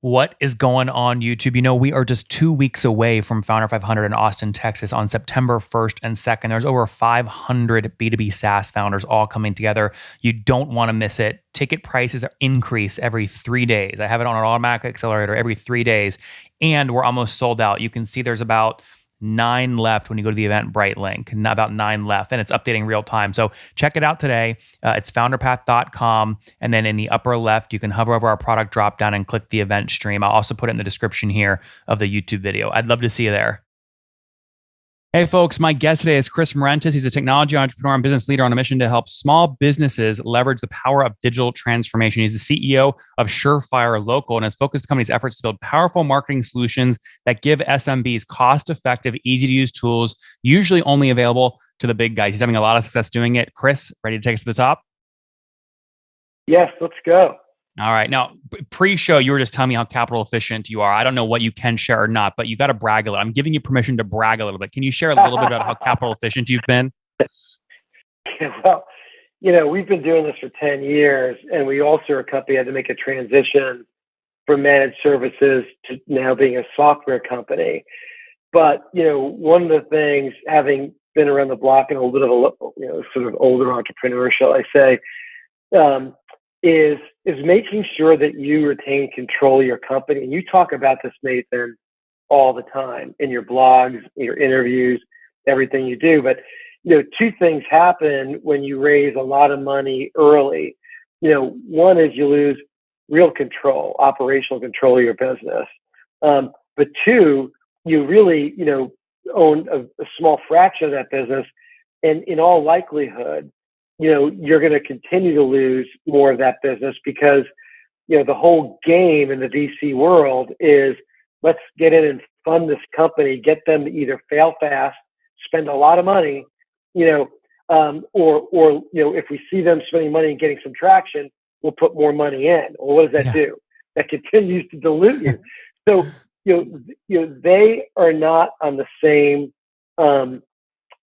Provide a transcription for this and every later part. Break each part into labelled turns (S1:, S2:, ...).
S1: What is going on, YouTube? We are just 2 weeks away from Founder 500 in Austin, Texas on September 1st and 2nd. There's over 500 B2B SaaS founders all coming together. You don't want to miss it. Ticket prices increase every 3 days. I have it on an automatic accelerator every 3 days, and we're almost sold out. You can see there's about 9 left when you go to the Eventbrite link, about 9 left, and it's updating real time. So check it out today. It's founderpath.com. And then in the upper left, you can hover over our product drop down and click the event stream. I'll also put it in the description here of the YouTube video. I'd love to see you there. Hey folks, my guest today is Chris Morentis. He's a technology entrepreneur and business leader on a mission to help small businesses leverage the power of digital transformation. He's the CEO of Surefire Local and has focused the company's efforts to build powerful marketing solutions that give SMBs cost-effective, easy-to-use tools, usually only available to the big guys. He's having a lot of success doing it. Chris, ready to take us to the top?
S2: Yes, let's go.
S1: All right. Now, pre-show, you were just telling me how capital efficient you are. I don't know what you can share or not, but you got to brag a little. I'm giving you permission to brag a little bit. Can you share a little bit about how capital efficient you've been?
S2: Well, we've been doing this for 10 years, and we also are a company that had to make a transition from managed services to now being a software company. But, one of the things, having been around the block and a little bit of a, sort of older entrepreneur, shall I say, is making sure that you retain control of your company. And you talk about this, Nathan, all the time in your blogs, your interviews, everything you do. But, two things happen when you raise a lot of money early. One is you lose real control, operational control of your business. But two, you really, own a small fraction of that business. And in all likelihood, you're going to continue to lose more of that business because, the whole game in the VC world is let's get in and fund this company, get them to either fail fast, spend a lot of money, or if we see them spending money and getting some traction, we'll put more money in. Well, what does that do? That continues to dilute you. So, they are not on the same,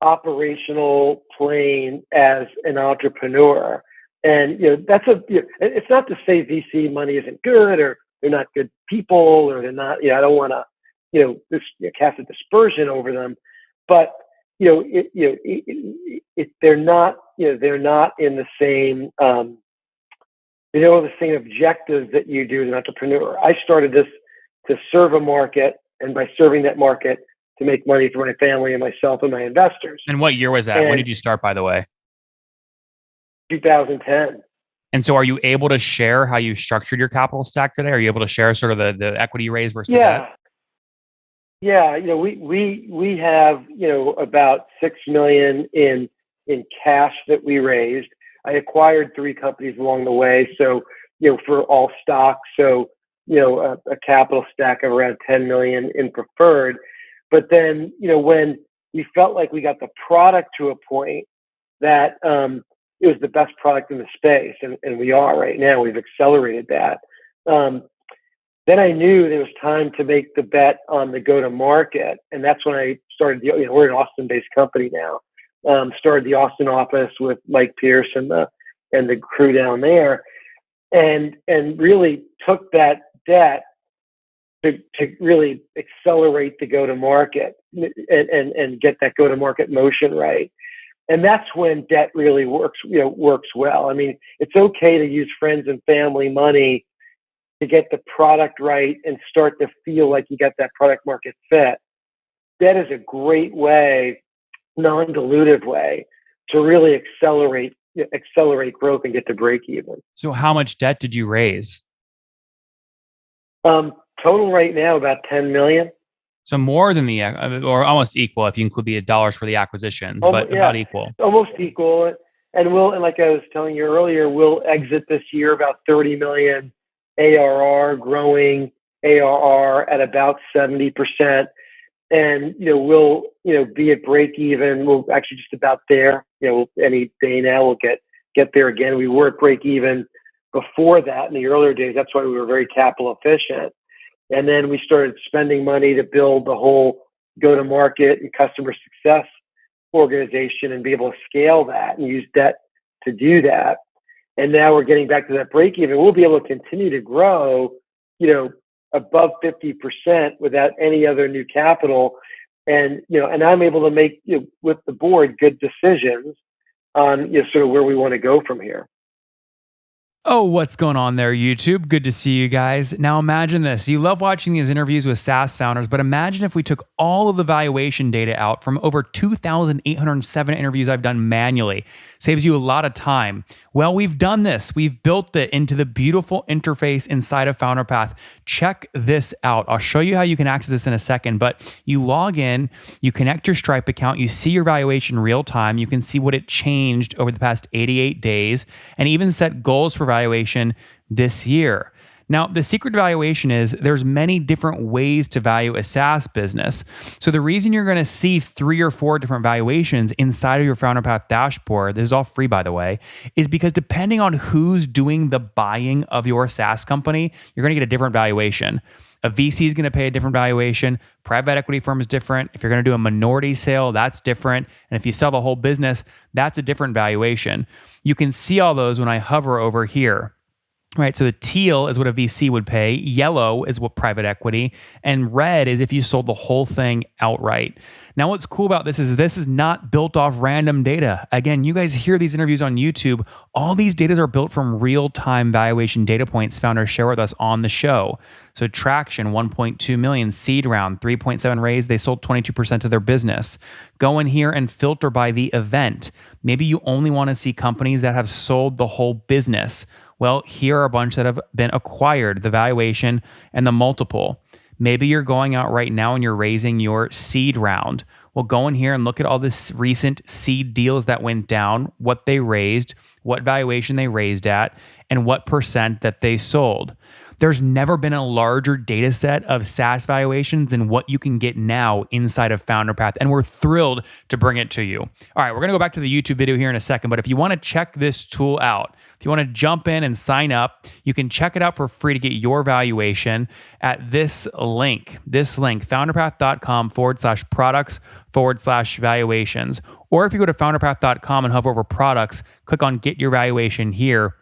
S2: operational plane as an entrepreneur. And, it's not to say VC money isn't good or they're not good people or they're not, I don't want to, cast a dispersion over them, but, they're not, they're not in the same, they don't have the same objectives that you do as an entrepreneur. I started this to serve a market, and by serving that market, to make money for my family and myself and my investors.
S1: And what year was that? When did you start, by the way?
S2: 2010.
S1: And so are you able to share how you structured your capital stack today? Are you able to share sort of the equity raise versus the debt?
S2: Yeah. We have, about $6 million in cash that we raised. I acquired 3 companies along the way. So, for all stock. So, a capital stack of around 10 million in preferred. But then, when we felt like we got the product to a point that it was the best product in the space, and we are right now, we've accelerated that. Then I knew there was time to make the bet on the go-to-market, and that's when I started. We're an Austin-based company now. Started the Austin office with Mike Pierce and the crew down there, and really took that debt to really accelerate the go-to-market and get that go-to-market motion right. And that's when debt really works well. I mean, it's okay to use friends and family money to get the product right and start to feel like you got that product market fit. Debt is a great way, non-dilutive way, to really accelerate growth and get to break even.
S1: So how much debt did you raise?
S2: Total right now about 10 million.
S1: So more than or almost equal if you include the dollars for the acquisitions, but about equal.
S2: Almost equal. And like I was telling you earlier, we'll exit this year about 30 million ARR, growing ARR at about 70%. And, we'll, be at break even. We'll actually just about there, any day now we'll get there again. We were at break even before that in the earlier days. That's why we were very capital efficient. And then we started spending money to build the whole go-to-market and customer success organization and be able to scale that and use debt to do that. And now we're getting back to that break even. We'll be able to continue to grow, above 50% without any other new capital. And, and I'm able to make, with the board, good decisions on, sort of where we want to go from here.
S1: Oh, what's going on there, YouTube? Good to see you guys. Now imagine this. You love watching these interviews with SaaS founders, but imagine if we took all of the valuation data out from over 2,807 interviews I've done manually. Saves you a lot of time. Well, we've done this. We've built it into the beautiful interface inside of FounderPath. Check this out. I'll show you how you can access this in a second, but you log in, you connect your Stripe account, you see your valuation real time, you can see what it changed over the past 88 days, and even set goals for valuation this year. Now, the secret to valuation is there's many different ways to value a SaaS business. So the reason you're going to see 3 or 4 different valuations inside of your FounderPath dashboard, this is all free by the way, is because depending on who's doing the buying of your SaaS company, you're going to get a different valuation. A VC is going to pay a different valuation. Private equity firm is different. If you're going to do a minority sale, that's different. And if you sell the whole business, that's a different valuation. You can see all those when I hover over here. Right, so the teal is what a VC would pay, yellow is what private equity, and red is if you sold the whole thing outright. Now, what's cool about this is not built off random data. Again, you guys hear these interviews on YouTube. All these data are built from real-time valuation data points founders share with us on the show. So traction, 1.2 million, seed round, 3.7 raise, they sold 22% of their business. Go in here and filter by the event. Maybe you only want to see companies that have sold the whole business. Well, here are a bunch that have been acquired, the valuation and the multiple. Maybe you're going out right now and you're raising your seed round. Well, go in here and look at all this recent seed deals that went down, what they raised, what valuation they raised at, and what percent that they sold. There's never been a larger data set of SaaS valuations than what you can get now inside of FounderPath, and we're thrilled to bring it to you. All right, we're going to go back to the YouTube video here in a second, but if you want to check this tool out, if you want to jump in and sign up, you can check it out for free to get your valuation at this link, founderpath.com/products/valuations. Or if you go to founderpath.com and hover over products, click on get your valuation here,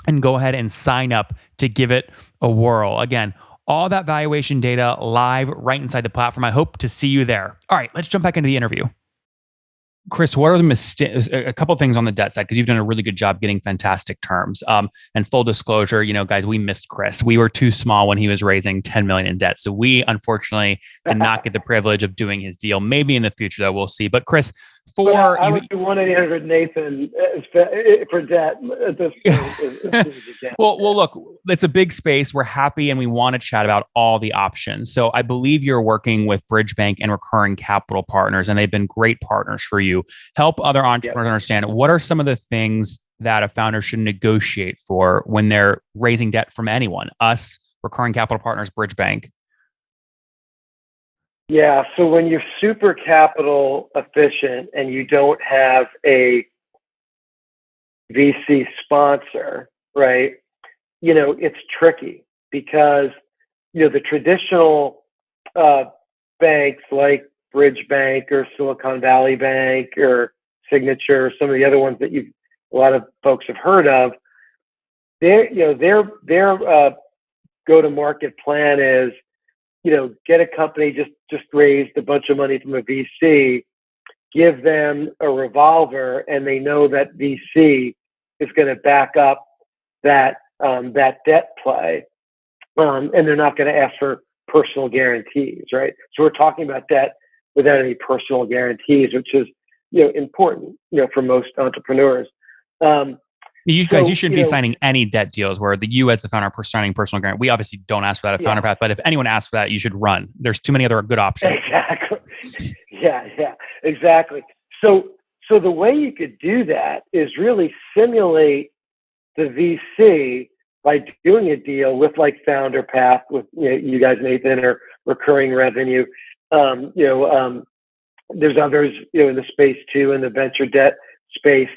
S1: and go ahead and sign up to give it a whirl. Again, all that valuation data live right inside the platform. I hope to see you there. All right, let's jump back into the interview. Chris, what are the mistakes? A couple of things on the debt side, because you've done a really good job getting fantastic terms. And full disclosure, guys, we missed Chris. We were too small when he was raising 10 million in debt. So we unfortunately did not get the privilege of doing his deal. Maybe in the future, though, we'll see. But Chris,
S2: I would do 1-800 Nathan for debt at this point.
S1: Well, look, it's a big space. We're happy and we want to chat about all the options. So I believe you're working with Bridge Bank and Recurring Capital Partners, and they've been great partners for you. Help other entrepreneurs understand what are some of the things that a founder should negotiate for when they're raising debt from anyone, us, Recurring Capital Partners, Bridge Bank.
S2: Yeah, so when you're super capital efficient and you don't have a VC sponsor, right? It's tricky because, the traditional banks like Bridge Bank or Silicon Valley Bank or Signature, some of the other ones that a lot of folks have heard of, their go-to-market plan is, get a company just raised a bunch of money from a VC, give them a revolver, and they know that VC is going to back up that debt play, and they're not going to ask for personal guarantees, right? So we're talking about debt without any personal guarantees, which is important for most entrepreneurs.
S1: You shouldn't be signing any debt deals where you as the founder are signing personal guarantee. We obviously don't ask for that at FounderPath, but if anyone asks for that, you should run. There's too many other good options.
S2: Exactly. Yeah, exactly. So the way you could do that is really simulate the VC by doing a deal with like FounderPath, with you guys, Nathan, or Recurring Revenue. There's others in the space too, in the venture debt space.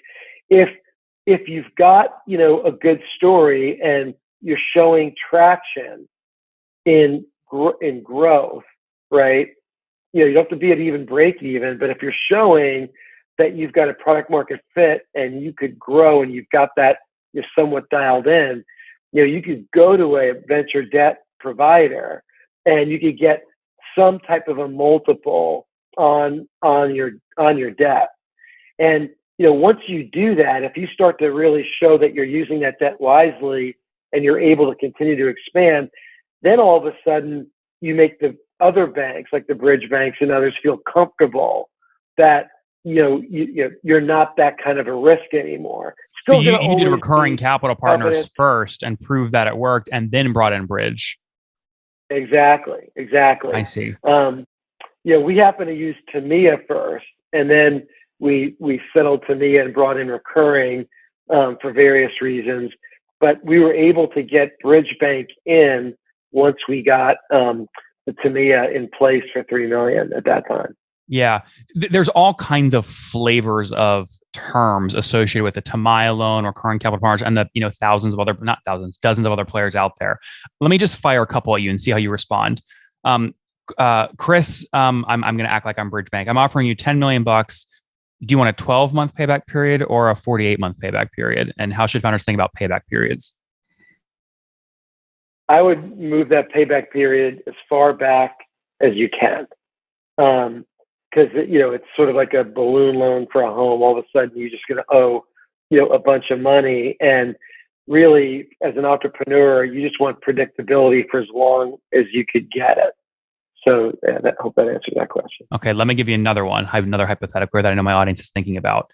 S2: If you've got, a good story and you're showing traction in growth, right? You don't have to be at even break even, but if you're showing that you've got a product market fit and you could grow and you've got that, you're somewhat dialed in, you could go to a venture debt provider, and you could get some type of a multiple on your debt. And once you do that, if you start to really show that you're using that debt wisely and you're able to continue to expand, then all of a sudden you make the other banks, like the bridge banks and others, feel comfortable that you're not that kind of a risk anymore.
S1: But
S2: Still going to
S1: you needed
S2: always
S1: recurring
S2: be
S1: capital partners
S2: covenant.
S1: first and prove that it worked, and then brought in bridge.
S2: Exactly.
S1: I see.
S2: We happen to use Tamiya first, and then we settled Tamiya and brought in recurring for various reasons. But we were able to get Bridge Bank in once we got the Tamiya in place for $3 million at that time.
S1: Yeah, there's all kinds of flavors of terms associated with the Tamiya loan or current capital partners, and the not thousands, dozens of other players out there. Let me just fire a couple at you and see how you respond. Chris, I'm going to act like I'm Bridge Bank. I'm offering you $10 million. Do you want a 12-month payback period or a 48-month payback period? And how should founders think about payback periods?
S2: I would move that payback period as far back as you can. Because it's sort of like a balloon loan for a home. All of a sudden, you're just going to owe a bunch of money, and really, as an entrepreneur, you just want predictability for as long as you could get it. So, I hope that answers that question.
S1: Okay, let me give you another one. I have another hypothetical that I know my audience is thinking about.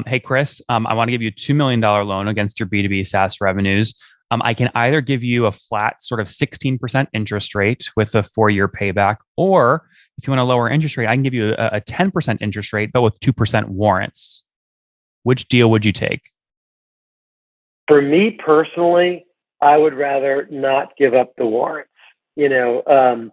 S1: Hey, Chris, I want to give you a $2 million loan against your B2B SaaS revenues. I can either give you a flat sort of 16% interest rate with a 4-year payback, or if you want a lower interest rate, I can give you a 10% interest rate, but with 2% warrants. Which deal would you take?
S2: For me personally, I would rather not give up the warrants. Because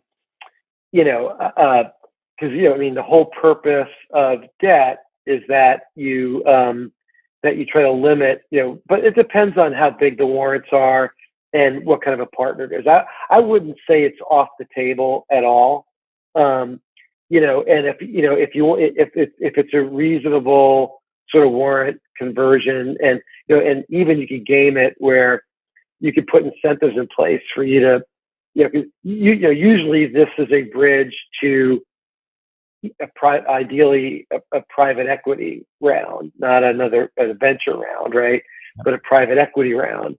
S2: the whole purpose of debt is that you try to limit, but it depends on how big the warrants are and what kind of a partner it is. I wouldn't say it's off the table at all. And if it's a reasonable sort of warrant conversion, and and even you could game it where you could put incentives in place for you to, usually this is a bridge to ideally a private equity round, not a venture round, right? But a private equity round.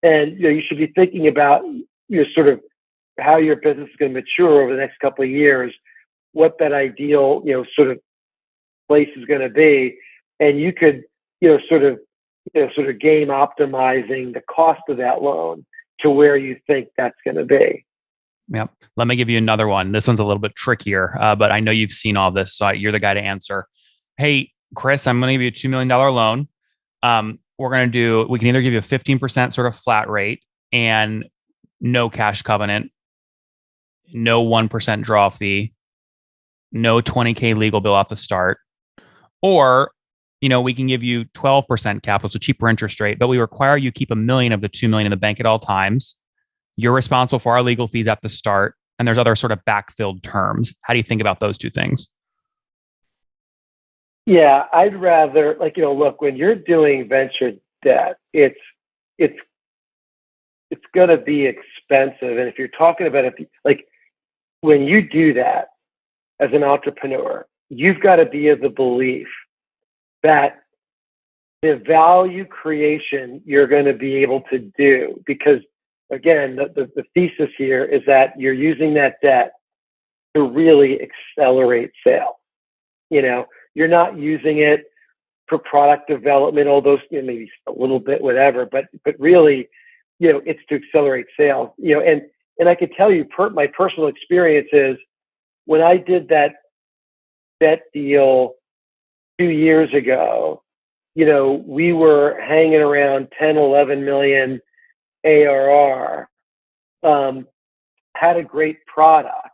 S2: And you should be thinking about sort of how your business is going to mature over the next couple of years, what that ideal sort of place is going to be, and you could sort of game optimizing the cost of that loan to where you think that's going to be.
S1: Yep. Let me give you another one. This one's a little bit trickier, but I know you've seen all this, so you're the guy to answer. Hey, Chris, I'm going to give you a $2 million loan. We can either give you a 15% sort of flat rate and no cash covenant, no 1% draw fee, no 20K legal bill off the start, or we can give you 12% capital, so cheaper interest rate, but we require you keep $1 million of the $2 million in the bank at all times. You're responsible for our legal fees at the start, and there's other sort of backfilled terms. How do you think about those two things?
S2: Yeah, I'd rather look, when you're doing venture debt, it's going to be expensive, and if you're talking about when you do that as an entrepreneur, you've got to be of the belief that the value creation you're going to be able to do, because again, the thesis here is that you're using that debt to really accelerate sales. You're not using it for product development, although maybe a little bit, whatever, but really, it's to accelerate sales. And I could tell you, my personal experience is when I did that deal 2 years ago, we were hanging around 10, 11 million ARR, had a great product,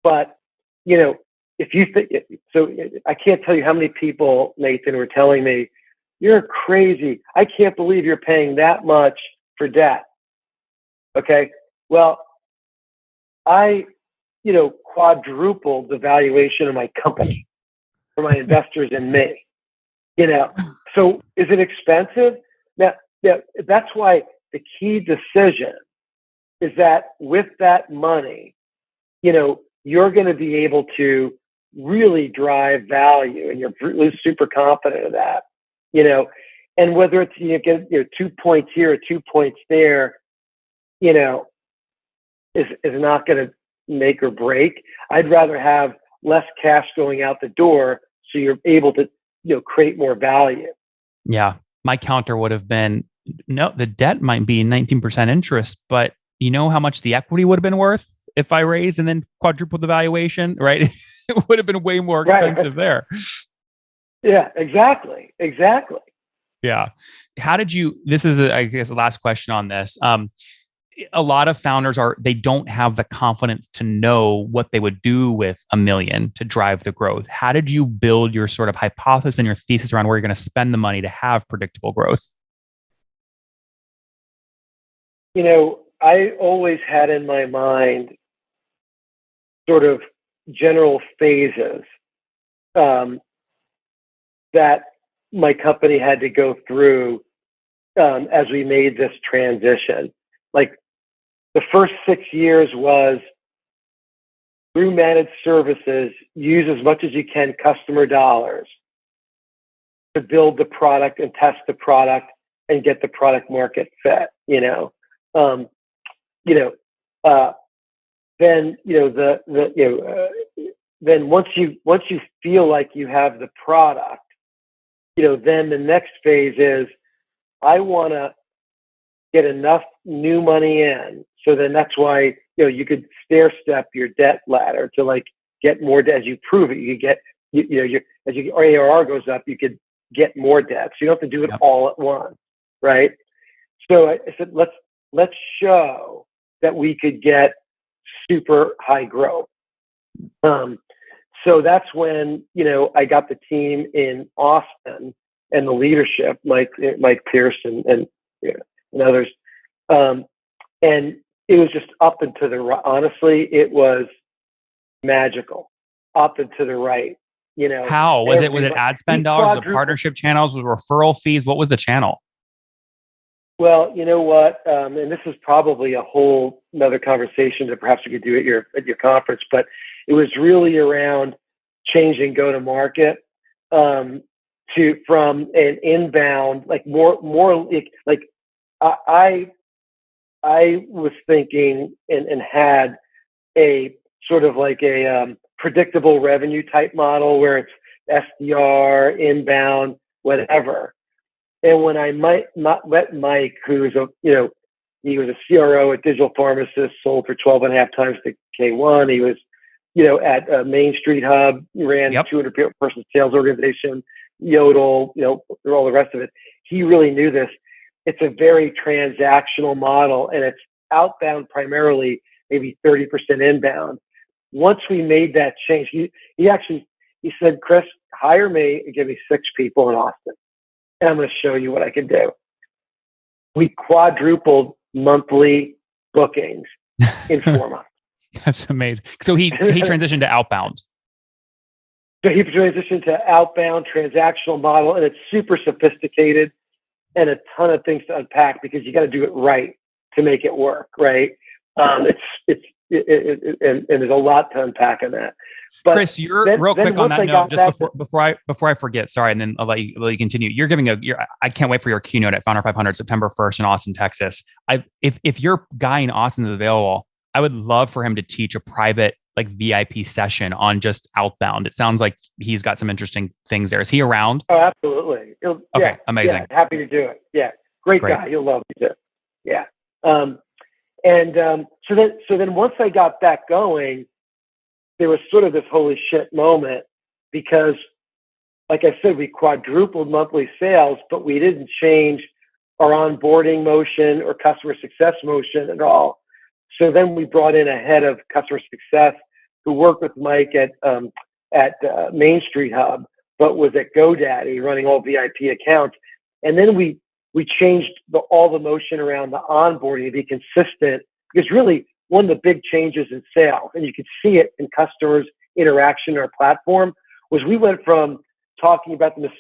S2: but if you think so, I can't tell you how many people, Nathan, were telling me, "You're crazy. I can't believe you're paying that much for debt." Okay, well, I quadrupled the valuation of my company for my investors and me. So is it expensive? Now that's why the key decision is that with that money, you're going to be able to really drive value, and you're super confident of that, and whether it's, get 2 points here or 2 points there, is not going to make or break. I'd rather have less cash going out the door so you're able to, create more value.
S1: Yeah. My counter would have been, no, the debt might be 19% interest, but you know how much the equity would have been worth if I raised and then quadrupled the valuation, right? It would have been way more expensive there.
S2: Yeah, exactly.
S1: Yeah. How did you, this is, I guess, the last question on this. A lot of founders they don't have the confidence to know what they would do with $1 million to drive the growth. How did you build your sort of hypothesis and your thesis around where you're going to spend the money to have predictable growth?
S2: I always had in my mind sort of general phases that my company had to go through as we made this transition. Like, the first 6 years was through managed services, use as much as you can customer dollars to build the product and test the product and get the product market fit. Then then once you feel like you have the product, then the next phase is, I want to get enough new money in. So then that's why, you could stair step your debt ladder to like get more debt. As you prove it, you could get, as your ARR goes up, you could get more debt. So you don't have to do it all at once, right? So I said, let's show that we could get super high growth. So that's when, I got the team in Austin and the leadership, Mike Pearson and others. And it was just up and to the right. Honestly, it was magical, up and to the right.
S1: How was it? Was it ad spend dollars, was it partnership channels, was it referral fees? What was the channel?
S2: Well, you know what? And this is probably a whole another conversation that perhaps we could do at your conference, but it was really around changing go to market from an inbound, like more like I was thinking and had a sort of like a predictable revenue type model where it's SDR, inbound, whatever. And when I met Mike, who's he was a CRO at Digital Pharmacist, sold for 12 and a half times the K1. He was, at Main Street Hub, ran 200-person sales organization, Yodel, all the rest of it. He really knew this. It's a very transactional model, and it's outbound primarily, maybe 30% inbound. Once we made that change, he said, Chris, hire me and give me 6 people in Austin, and I'm going to show you what I can do. We quadrupled monthly bookings in 4 months.
S1: That's amazing. So he transitioned to outbound.
S2: So he transitioned to outbound transactional model, and it's super sophisticated and a ton of things to unpack because you got to do it right to make it work, right? And there's a lot to unpack in that. But
S1: Chris, you're real quick on that note, just before I forget, sorry, and then I'll let you continue. You're giving I can't wait for your keynote at Founder 500, September 1st in Austin, Texas. If your guy in Austin is available, I would love for him to teach a private like VIP session on just outbound. It sounds like he's got some interesting things there. Is he around?
S2: Oh, absolutely.
S1: Okay, amazing.
S2: Yeah, happy to do it. Yeah, great guy. He'll love me too. Yeah. So then once I got that going, there was sort of this holy shit moment because, like I said, we quadrupled monthly sales, but we didn't change our onboarding motion or customer success motion at all. So then we brought in a head of customer success who worked with Mike at Main Street Hub, but was at GoDaddy running all VIP accounts. And then we changed all the motion around the onboarding to be consistent, because really one of the big changes in sales, and you could see it in customers' interaction in our platform, was we went from talking about the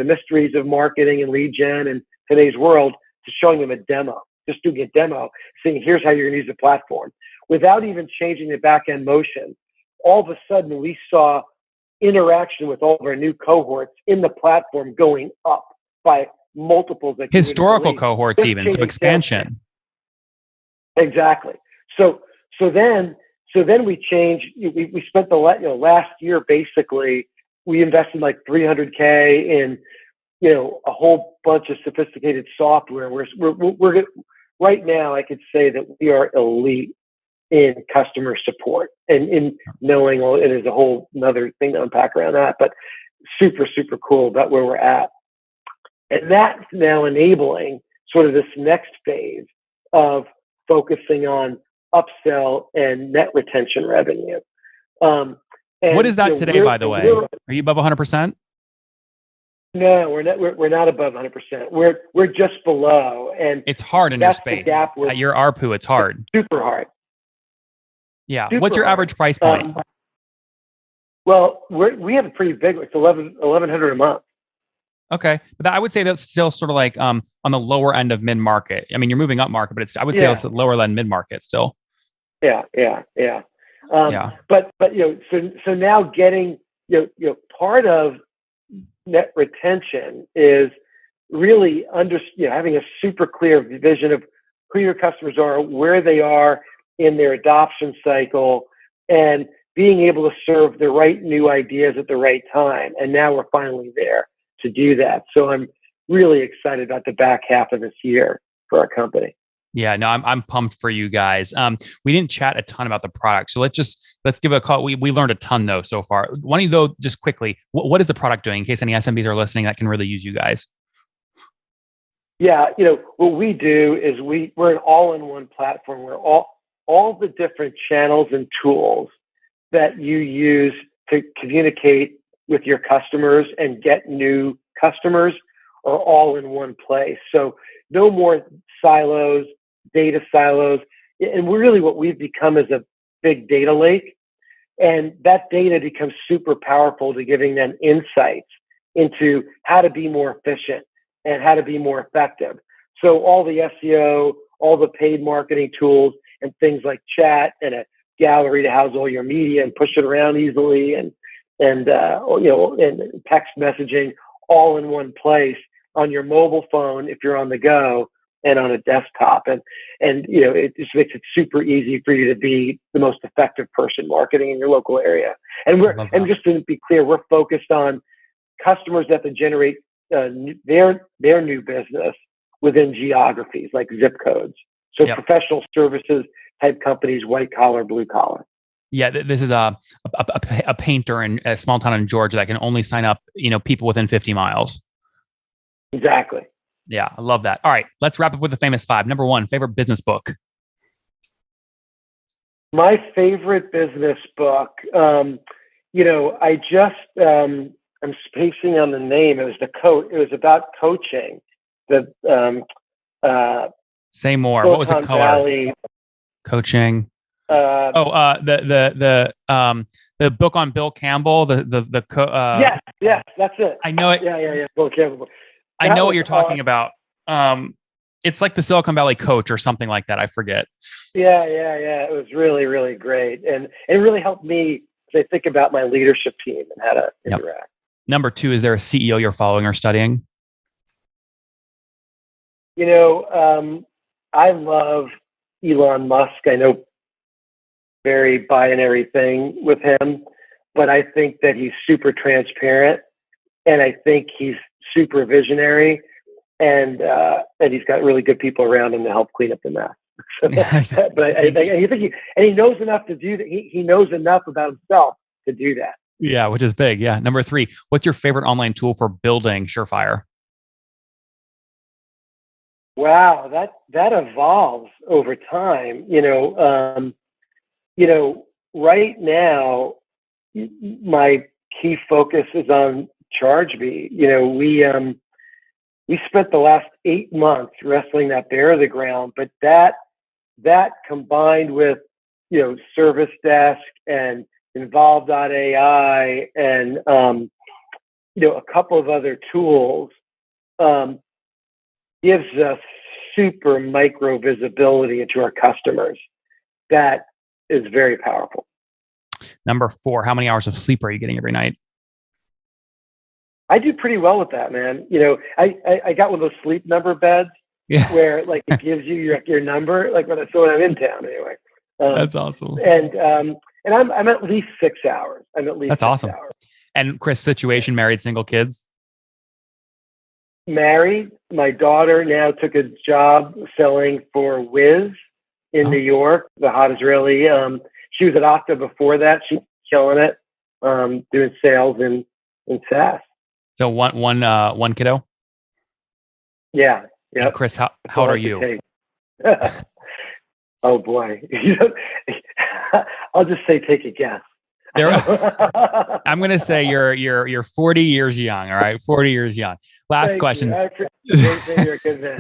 S2: mysteries of marketing and lead gen in today's world to showing them a demo. just doing a demo, saying, here's how you're going to use the platform, without even changing the back end motion. All of a sudden, we saw interaction with all of our new cohorts in the platform going up by multiples that
S1: Historical cohorts, even so expansion.
S2: Exactly. So then we changed. We spent the last year basically. We invested like $300K in a whole bunch of sophisticated software. We're right now. I could say that we are elite in customer support and in knowing. Well, it is a whole another thing to unpack around that, but super cool about where we're at. And that's now enabling sort of this next phase of focusing on upsell and net retention revenue.
S1: What is that today, by the way? Are you above 100%?
S2: No, we're not above 100%. We're just below, and
S1: it's hard in your space. At your ARPU, it's hard.
S2: Super hard.
S1: Yeah. What's your average price point?
S2: Well, we have a pretty big. It's $1,100 a month.
S1: Okay, but I would say that's still sort of like on the lower end of mid market. I mean, you're moving up market, but I would say it's lower than mid market still.
S2: Yeah. But so now getting part of net retention is really having a super clear vision of who your customers are, where they are in their adoption cycle, and being able to serve the right new ideas at the right time. And now we're finally there to do that. So I'm really excited about the back half of this year for our company.
S1: Yeah, no, I'm pumped for you guys. We didn't chat a ton about the product, so let's give a call. We learned a ton though so far. Why don't you go just quickly? What is the product doing in case any SMBs are listening that can really use you guys?
S2: Yeah, what we do is we're an all-in-one platform where all the different channels and tools that you use to communicate with your customers and get new customers are all in one place. So no more silos, data silos. And really what we've become is a big data lake. And that data becomes super powerful to giving them insights into how to be more efficient and how to be more effective. So all the SEO, all the paid marketing tools and things like chat and a gallery to house all your media and push it around easily and text messaging all in one place on your mobile phone if you're on the go and on a desktop. And it just makes it super easy for you to be the most effective person marketing in your local area. And just to be clear, we're focused on customers that can generate their new business within geographies like zip codes. So professional services type companies, white collar, blue collar.
S1: Yeah, this is a painter in a small town in Georgia that can only sign up, people within 50 miles.
S2: Exactly.
S1: Yeah, I love that. All right, let's wrap up with the famous 5. Number 1, favorite business book.
S2: My favorite business book, I'm spacing on the name. It was about coaching.
S1: Say more. What was the color? Valley. Coaching. The book on Bill Campbell.
S2: Yes, that's it.
S1: I know it.
S2: Yeah. Bill Campbell.
S1: I know what you're talking about. It's like the Silicon Valley coach or something like that. I forget.
S2: Yeah. It was really, really great, and it really helped me as I think about my leadership team and how to interact.
S1: Number 2, is there a CEO you're following or studying?
S2: I love Elon Musk. I know very binary thing with him, but I think that he's super transparent, and I think he's super visionary, and he's got really good people around him to help clean up the mess. But I think he knows enough to do that. He knows enough about himself to do that.
S1: Yeah, which is big. Yeah. Number 3, what's your favorite online tool for building Surefire?
S2: Wow, that evolves over time. Right now, my key focus is on ChargeBee. We spent the last 8 months wrestling that bear to the ground, but that combined with Service Desk and Involve.ai and a couple of other tools gives us super micro visibility into our customers. That is very powerful.
S1: Number 4, how many hours of sleep are you getting every night?
S2: I do pretty well with that, man. I got one of those sleep number beds where like it gives you your number, like when I'm in town anyway.
S1: That's awesome.
S2: And I'm at least 6 hours.
S1: That's awesome. Hours. And Chris, situation, married, single, kids?
S2: Married. My daughter now took a job selling for Wiz in New York, the hot Israeli. She was at Okta before that. She's killing it, doing sales in SaaS.
S1: So one kiddo?
S2: Yeah. Yeah.
S1: Chris, how old are you?
S2: Oh boy. I'll just say take a guess.
S1: I'm going to say you're 40 years young. All right. 40 years young. Last question.
S2: You're a good man.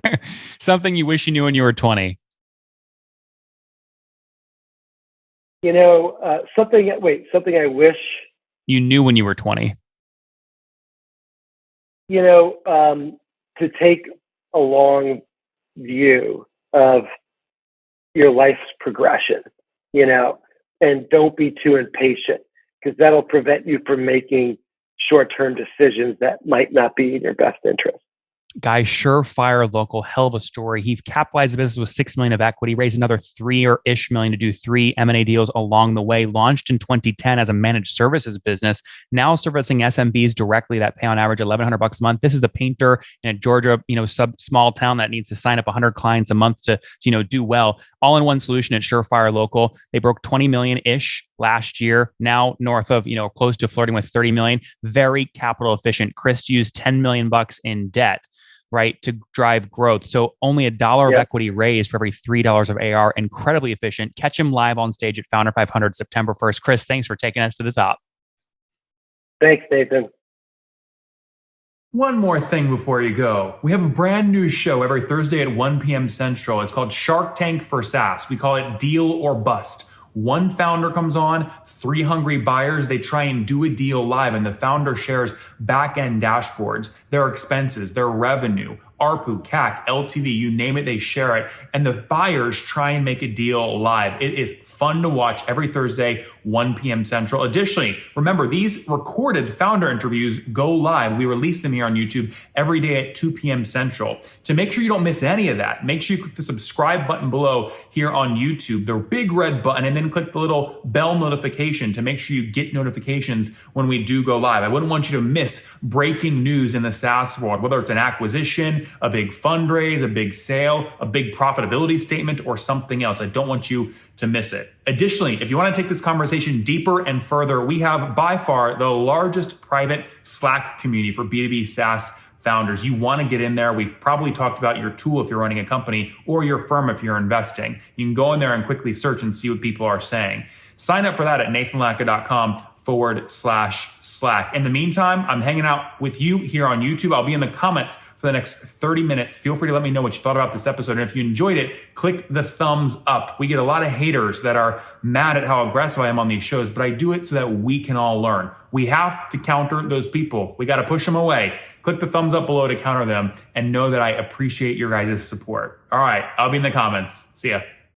S1: Something you wish you knew when you were 20.
S2: Something I wish
S1: you knew when you were 20.
S2: To take a long view of your life's progression, and don't be too impatient, because that'll prevent you from making short-term decisions that might not be in your best interest.
S1: Guy, surefire local, hell of a story. He capitalized the business with $6 million of equity, raised another $3 million to do 3 M&A deals along the way. Launched in 2010 as a managed services business, now servicing SMBs directly that pay on average $1,100 a month. This is the painter in a Georgia, small town that needs to sign up 100 clients a month to do well. All-in-one solution at Surefire Local. They broke 20 million ish last year. Now north of close to flirting with 30 million. Very capital efficient. Chris used $10 million in debt, right, to drive growth. So only $1 of equity raised for every $3 of ARR. Incredibly efficient. Catch him live on stage at Founder 500 September 1st. Chris, thanks for taking us to the top.
S2: Thanks, Nathan.
S3: One more thing before you go. We have a brand new show every Thursday at 1 p.m. Central. It's called Shark Tank for SaaS. We call it Deal or Bust. One founder comes on, 3 hungry buyers, they try and do a deal live, and the founder shares back-end dashboards, their expenses, their revenue, ARPU, CAC, LTV, you name it, they share it. And the buyers try and make a deal live. It is fun to watch every Thursday, 1 p.m. Central. Additionally, remember, these recorded founder interviews go live. We release them here on YouTube every day at 2 p.m. Central. To make sure you don't miss any of that, make sure you click the subscribe button below here on YouTube, the big red button, and then click the little bell notification to make sure you get notifications when we do go live. I wouldn't want you to miss breaking news in the SaaS world, whether it's an acquisition, a big fundraise, a big sale, a big profitability statement, or something else. I don't want you to miss it. Additionally, if you want to take this conversation deeper and further, we have by far the largest private Slack community for B2B SaaS founders. You want to get in there. We've probably talked about your tool if you're running a company, or your firm if you're investing. You can go in there and quickly search and see what people are saying. Sign up for that at nathanlatka.com/Slack. In the meantime, I'm hanging out with you here on YouTube. I'll be in the comments for the next 30 minutes. Feel free to let me know what you thought about this episode. And if you enjoyed it, click the thumbs up. We get a lot of haters that are mad at how aggressive I am on these shows, but I do it so that we can all learn. We have to counter those people. We got to push them away. Click the thumbs up below to counter them, and know that I appreciate your guys' support. All right, I'll be in the comments. See ya.